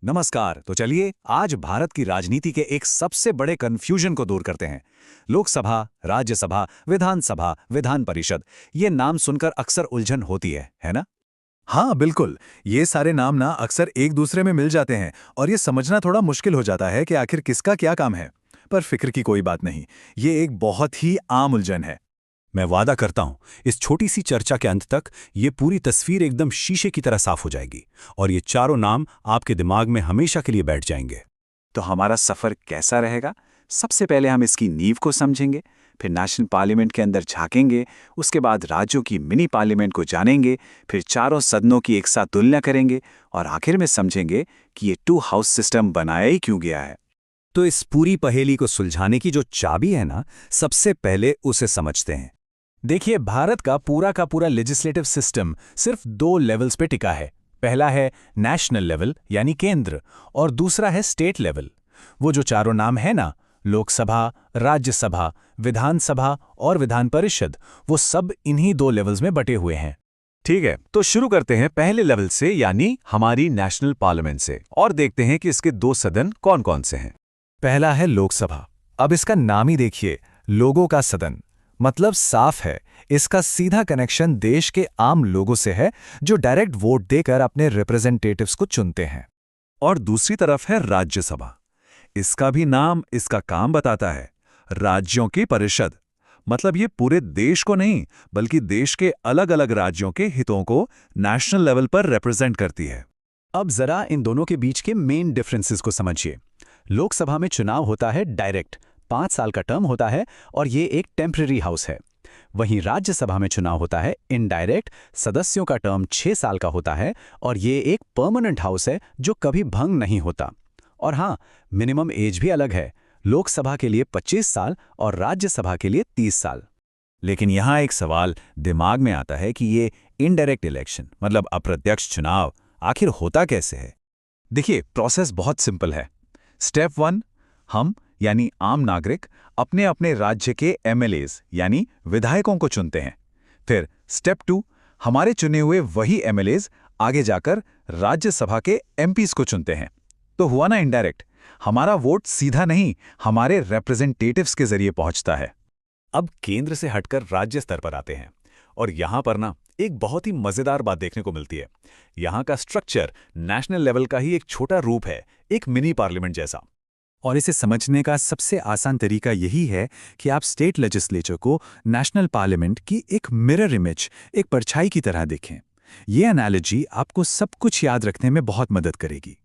नमस्कार। तो चलिए आज भारत की राजनीति के एक सबसे बड़े कंफ्यूजन को दूर करते हैं। लोकसभा, राज्यसभा, विधानसभा, विधान परिषद, ये नाम सुनकर अक्सर उलझन होती है ना? हाँ बिल्कुल। ये सारे नाम ना अक्सर एक दूसरे में मिल जाते हैं और ये समझना थोड़ा मुश्किल हो जाता है कि आखिर किसका क्या काम है। पर फिक्र की कोई बात नहीं, ये एक बहुत ही आम उलझन है। मैं वादा करता हूं, इस छोटी सी चर्चा के अंत तक ये पूरी तस्वीर एकदम शीशे की तरह साफ हो जाएगी और ये चारों नाम आपके दिमाग में हमेशा के लिए बैठ जाएंगे। तो हमारा सफर कैसा रहेगा? सबसे पहले हम इसकी नींव को समझेंगे, फिर नेशनल पार्लियामेंट के अंदर झांकेंगे, उसके बाद राज्यों की मिनी पार्लियामेंट को जानेंगे, फिर चारों सदनों की एक साथ तुलना करेंगे और आखिर में समझेंगे कि ये टू हाउस सिस्टम बनाया ही क्यों गया है। तो इस पूरी पहेली को सुलझाने की जो चाबी है ना, सबसे पहले उसे समझते हैं। देखिए, भारत का पूरा लेजिस्लेटिव सिस्टम सिर्फ दो लेवल्स पे टिका है। पहला है नेशनल लेवल यानी केंद्र, और दूसरा है स्टेट लेवल। वो जो चारों नाम है ना, लोकसभा, राज्यसभा, विधानसभा और विधान परिषद, वो सब इन्हीं दो लेवल्स में बटे हुए हैं। ठीक है, तो शुरू करते हैं पहले लेवल से यानी हमारी नेशनल पार्लियामेंट से और देखते हैं कि इसके दो सदन कौन कौन से हैं। पहला है लोकसभा। अब इसका नाम ही देखिए, लोगों का सदन। मतलब साफ है, इसका सीधा कनेक्शन देश के आम लोगों से है जो डायरेक्ट वोट देकर अपने रिप्रेजेंटेटिव्स को चुनते हैं। और दूसरी तरफ है राज्यसभा। इसका भी नाम इसका काम बताता है, राज्यों की परिषद। मतलब ये पूरे देश को नहीं, बल्कि देश के अलग अलग राज्यों के हितों को नेशनल लेवल पर रिप्रेजेंट करती है। अब जरा इन दोनों के बीच के मेन डिफरेंसेस को समझिए। लोकसभा में चुनाव होता है डायरेक्ट, 5 साल का टर्म होता है और ये एक टेम्पररी हाउस है। वहीं राज्यसभा में चुनाव होता है इनडायरेक्ट, सदस्यों का टर्म 6 साल का होता है और ये एक परमानेंट हाउस है जो कभी भंग नहीं होता। और हाँ, मिनिमम एज भी अलग है, लोकसभा के लिए 25 साल और राज्यसभा के लिए 30 साल। लेकिन यहाँ एक सवाल दिमाग में आता है कि ये इनडायरेक्ट इलेक्शन मतलब अप्रत्यक्ष चुनाव आखिर होता कैसे है? देखिए, प्रोसेस बहुत सिंपल है। स्टेप 1, हम यानी आम नागरिक अपने अपने राज्य के एमएलएज यानी विधायकों को चुनते हैं। फिर स्टेप 2, हमारे चुने हुए वही एमएलएज आगे जाकर राज्यसभा के एमपीज को चुनते हैं। तो हुआ ना इनडायरेक्ट, हमारा वोट सीधा नहीं, हमारे रिप्रेजेंटेटिव्स के जरिए पहुंचता है। अब केंद्र से हटकर राज्य स्तर पर आते हैं और यहां पर ना एक बहुत ही मजेदार बात देखने को मिलती है। यहां का स्ट्रक्चर नेशनल लेवल का ही एक छोटा रूप है, एक मिनी पार्लियामेंट जैसा। और इसे समझने का सबसे आसान तरीका यही है कि आप स्टेट लेजिस्लेचर को नेशनल पार्लियामेंट की एक मिरर इमेज, एक परछाई की तरह देखें। ये एनालॉजी आपको सब कुछ याद रखने में बहुत मदद करेगी।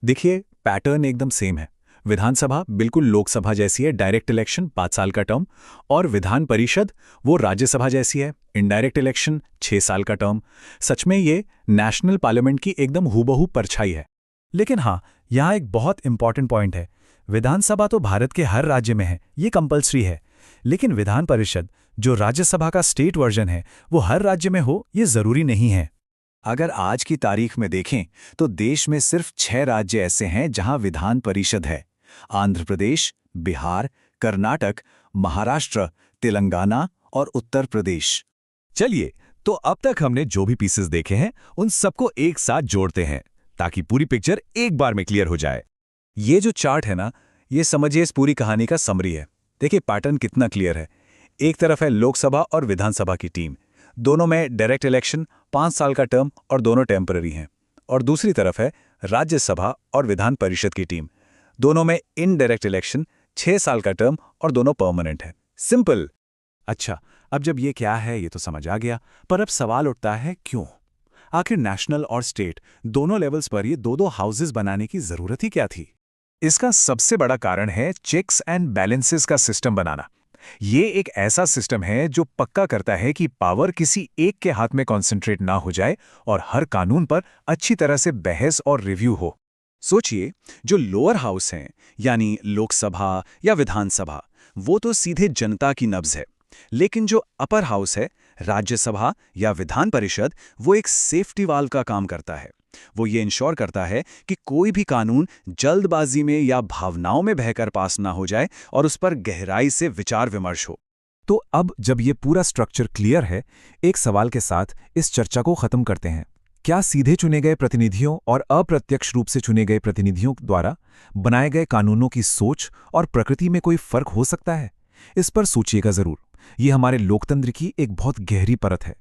देखिए, पैटर्न एकदम सेम है। विधानसभा बिल्कुल लोकसभा जैसी है, डायरेक्ट इलेक्शन 5 साल का टर्म, और विधान परिषद वो राज्यसभा जैसी है, इनडायरेक्ट इलेक्शन 6 साल का टर्म। सच में ये नेशनल पार्लियामेंट की एकदम हूबहू परछाई है। लेकिन हाँ, यहाँ एक बहुत इंपॉर्टेंट पॉइंट है। विधानसभा तो भारत के हर राज्य में है, ये कंपल्सरी है। लेकिन विधान परिषद, जो राज्यसभा का स्टेट वर्जन है, वो हर राज्य में हो ये जरूरी नहीं है। अगर आज की तारीख में देखें तो देश में सिर्फ 6 राज्य ऐसे हैं जहां विधान परिषद है। आंध्र प्रदेश, बिहार, कर्नाटक, महाराष्ट्र, तेलंगाना और उत्तर प्रदेश। चलिए, तो अब तक हमने जो भी पीसेस देखे हैं उन सबको एक साथ जोड़ते हैं ताकि पूरी पिक्चर एक बार में क्लियर हो जाए। ये जो चार्ट है ना, ये समझिए इस पूरी कहानी का समरी है। देखिए पैटर्न कितना क्लियर है। एक तरफ है लोकसभा और विधानसभा की टीम, दोनों में डायरेक्ट इलेक्शन 5 साल का टर्म और दोनों टेम्पररी हैं। और दूसरी तरफ है राज्यसभा और विधान परिषद की टीम, दोनों में इनडायरेक्ट इलेक्शन 6 साल का टर्म और दोनों परमानेंट है। सिंपल। अच्छा, अब जब ये क्या है ये तो समझ आ गया, पर अब सवाल उठता है क्यों? आखिर नेशनल और स्टेट दोनों लेवल्स पर ये दो हाउसेस बनाने की जरूरत ही क्या थी? इसका सबसे बड़ा कारण है चेक्स एंड बैलेंसेस का सिस्टम बनाना। ये एक ऐसा सिस्टम है जो पक्का करता है कि पावर किसी एक के हाथ में कॉन्सेंट्रेट ना हो जाए और हर कानून पर अच्छी तरह से बहस और रिव्यू हो। सोचिए, जो लोअर हाउस हैं यानी लोकसभा या विधानसभा, वो तो सीधे जनता की नब्ज है। लेकिन जो अपर हाउस है, राज्यसभा या विधान परिषद, वो एक सेफ्टी वाल्व का काम करता है। वो ये इंश्योर करता है कि कोई भी कानून जल्दबाजी में या भावनाओं में बहकर पास ना हो जाए और उस पर गहराई से विचार विमर्श हो। तो अब जब ये पूरा स्ट्रक्चर क्लियर है, एक सवाल के साथ इस चर्चा को खत्म करते हैं। क्या सीधे चुने गए प्रतिनिधियों और अप्रत्यक्ष रूप से चुने गए प्रतिनिधियों द्वारा बनाए गए कानूनों की सोच और प्रकृति में कोई फर्क हो सकता है? इस पर सोचिएगा जरूर। ये हमारे लोकतंत्र की एक बहुत गहरी परत है।